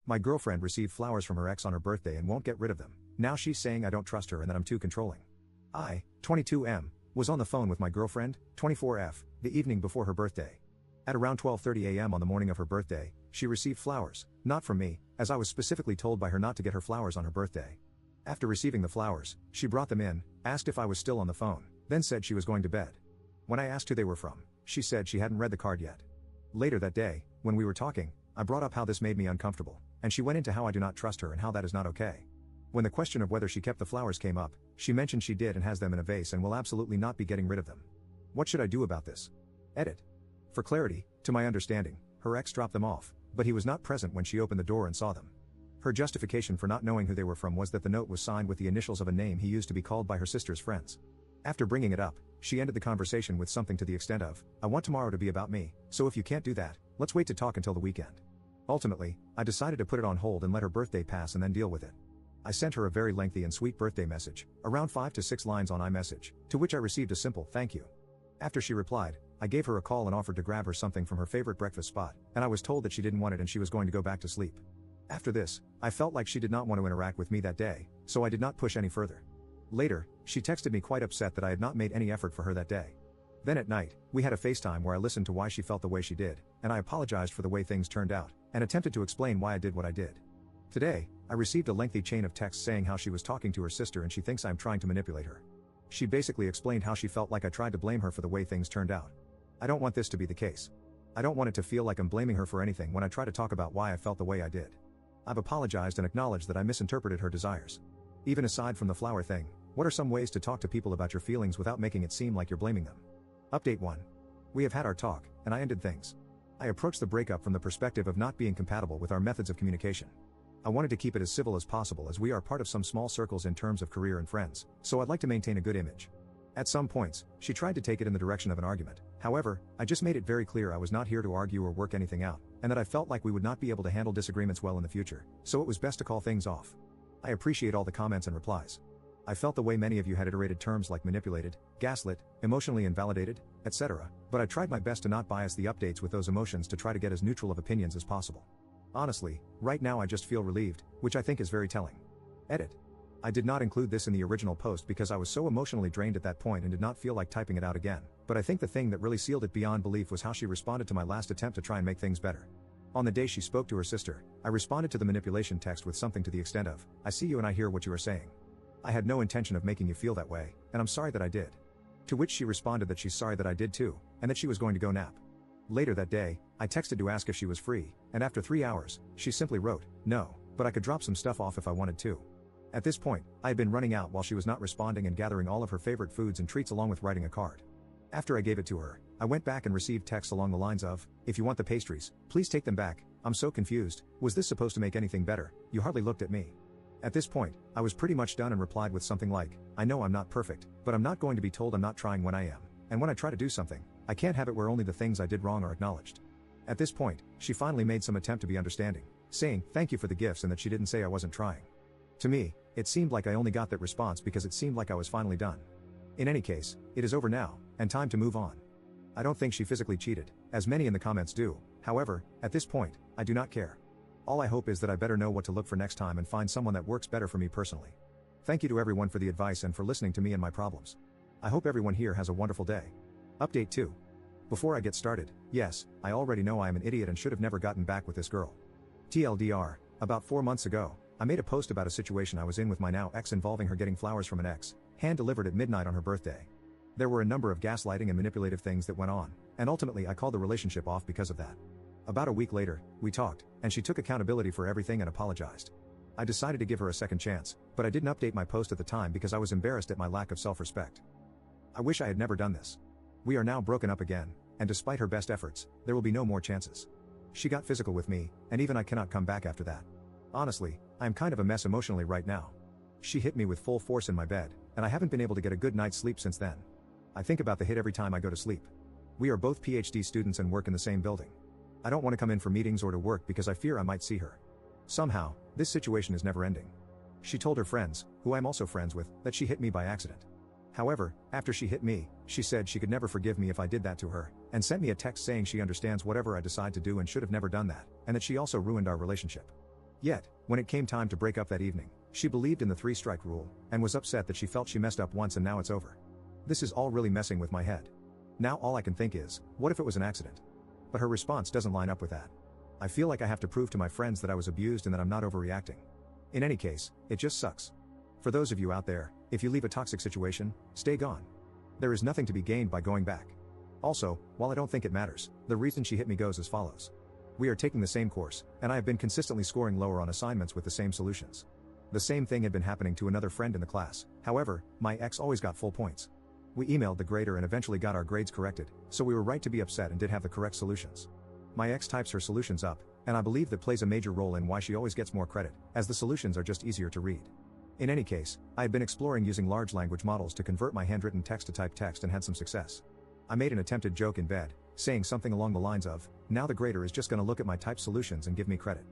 My girlfriend received flowers from her ex on her birthday and won't get rid of them. Now she's saying I don't trust her and that I'm too controlling. I, 22M, was on the phone with my girlfriend, 24F, the evening before her birthday. At around 12:30 a.m. on the morning of her birthday, she received flowers, not from me, as I was specifically told by her not to get her flowers on her birthday. After receiving the flowers, she brought them in, asked if I was still on the phone, then said she was going to bed. When I asked who they were from, she said she hadn't read the card yet. Later that day, when we were talking, I brought up how this made me uncomfortable, and she went into how I do not trust her and how that is not okay. When the question of whether she kept the flowers came up, she mentioned she did and has them in a vase and will absolutely not be getting rid of them. What should I do about this? Edit. For clarity, to my understanding, her ex dropped them off, but he was not present when she opened the door and saw them. Her justification for not knowing who they were from was that the note was signed with the initials of a name he used to be called by her sister's friends. After bringing it up, she ended the conversation with something to the extent of, "I want tomorrow to be about me, so if you can't do that, let's wait to talk until the weekend." Ultimately, I decided to put it on hold and let her birthday pass and then deal with it. I sent her a very lengthy and sweet birthday message, around 5 to 6 lines on iMessage, to which I received a simple "thank you." After she replied, I gave her a call and offered to grab her something from her favorite breakfast spot, and I was told that she didn't want it and she was going to go back to sleep. After this, I felt like she did not want to interact with me that day, so I did not push any further. Later, she texted me quite upset that I had not made any effort for her that day. Then at night, we had a FaceTime where I listened to why she felt the way she did, and I apologized for the way things turned out, and attempted to explain why I did what I did. Today, I received a lengthy chain of texts saying how she was talking to her sister and she thinks I'm trying to manipulate her. She basically explained how she felt like I tried to blame her for the way things turned out. I don't want this to be the case. I don't want it to feel like I'm blaming her for anything when I try to talk about why I felt the way I did. I've apologized and acknowledged that I misinterpreted her desires. Even aside from the flower thing, what are some ways to talk to people about your feelings without making it seem like you're blaming them? Update 1. We have had our talk, and I ended things. I approached the breakup from the perspective of not being compatible with our methods of communication. I wanted to keep it as civil as possible as we are part of some small circles in terms of career and friends, so I'd like to maintain a good image. At some points, she tried to take it in the direction of an argument. However, I just made it very clear I was not here to argue or work anything out, and that I felt like we would not be able to handle disagreements well in the future, so it was best to call things off. I appreciate all the comments and replies. I felt the way many of you had iterated terms like manipulated, gaslit, emotionally invalidated, etc., but I tried my best to not bias the updates with those emotions to try to get as neutral of opinions as possible. Honestly, right now I just feel relieved, which I think is very telling. Edit. I did not include this in the original post because I was so emotionally drained at that point and did not feel like typing it out again, but I think the thing that really sealed it beyond belief was how she responded to my last attempt to try and make things better. On the day she spoke to her sister, I responded to the manipulation text with something to the extent of, "I see you and I hear what you are saying. I had no intention of making you feel that way, and I'm sorry that I did." To which she responded that she's sorry that I did too, and that she was going to go nap. Later that day, I texted to ask if she was free, and after 3 hours, she simply wrote, "No, but I could drop some stuff off if I wanted to." At this point, I had been running out while she was not responding and gathering all of her favorite foods and treats along with writing a card. After I gave it to her, I went back and received texts along the lines of, "If you want the pastries, please take them back. I'm so confused. Was this supposed to make anything better? You hardly looked at me." At this point, I was pretty much done and replied with something like, "I know I'm not perfect, but I'm not going to be told I'm not trying when I am, and when I try to do something, I can't have it where only the things I did wrong are acknowledged." At this point, she finally made some attempt to be understanding, saying, "Thank you for the gifts," and that she didn't say I wasn't trying. To me, it seemed like I only got that response because it seemed like I was finally done. In any case, it is over now, and time to move on. I don't think she physically cheated, as many in the comments do. However, at this point, I do not care. All I hope is that I better know what to look for next time and find someone that works better for me personally. Thank you to everyone for the advice and for listening to me and my problems. I hope everyone here has a wonderful day. Update 2. Before I get started, yes, I already know I am an idiot and should have never gotten back with this girl. TLDR, about 4 months ago, I made a post about a situation I was in with my now ex involving her getting flowers from an ex, hand-delivered at midnight on her birthday. There were a number of gaslighting and manipulative things that went on, and ultimately I called the relationship off because of that. About a week later, we talked, and she took accountability for everything and apologized. I decided to give her a second chance, but I didn't update my post at the time because I was embarrassed at my lack of self-respect. I wish I had never done this. We are now broken up again, and despite her best efforts, there will be no more chances. She got physical with me, and even I cannot come back after that. Honestly, I am kind of a mess emotionally right now. She hit me with full force in my bed, and I haven't been able to get a good night's sleep since then. I think about the hit every time I go to sleep. We are both PhD students and work in the same building. I don't want to come in for meetings or to work because I fear I might see her. Somehow, this situation is never ending. She told her friends, who I'm also friends with, that she hit me by accident. However, after she hit me, she said she could never forgive me if I did that to her, and sent me a text saying she understands whatever I decide to do and should have never done that, and that she also ruined our relationship. Yet, when it came time to break up that evening, she believed in the 3-strike rule, and was upset that she felt she messed up once and now it's over. This is all really messing with my head. Now all I can think is, what if it was an accident? But her response doesn't line up with that. I feel like I have to prove to my friends that I was abused and that I'm not overreacting. In any case, it just sucks. For those of you out there, if you leave a toxic situation, stay gone. There is nothing to be gained by going back. Also, while I don't think it matters, the reason she hit me goes as follows. We are taking the same course, and I have been consistently scoring lower on assignments with the same solutions. The same thing had been happening to another friend in the class, however, my ex always got full points. We emailed the grader and eventually got our grades corrected, so we were right to be upset and did have the correct solutions. My ex types her solutions up, and I believe that plays a major role in why she always gets more credit, as the solutions are just easier to read. In any case, I had been exploring using large language models to convert my handwritten text to typed text and had some success. I made an attempted joke in bed, saying something along the lines of, now the grader is just gonna look at my typed solutions and give me credit.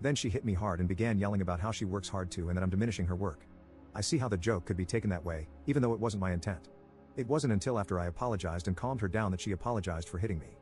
Then she hit me hard and began yelling about how she works hard too and that I'm diminishing her work. I see how the joke could be taken that way, even though it wasn't my intent. It wasn't until after I apologized and calmed her down that she apologized for hitting me.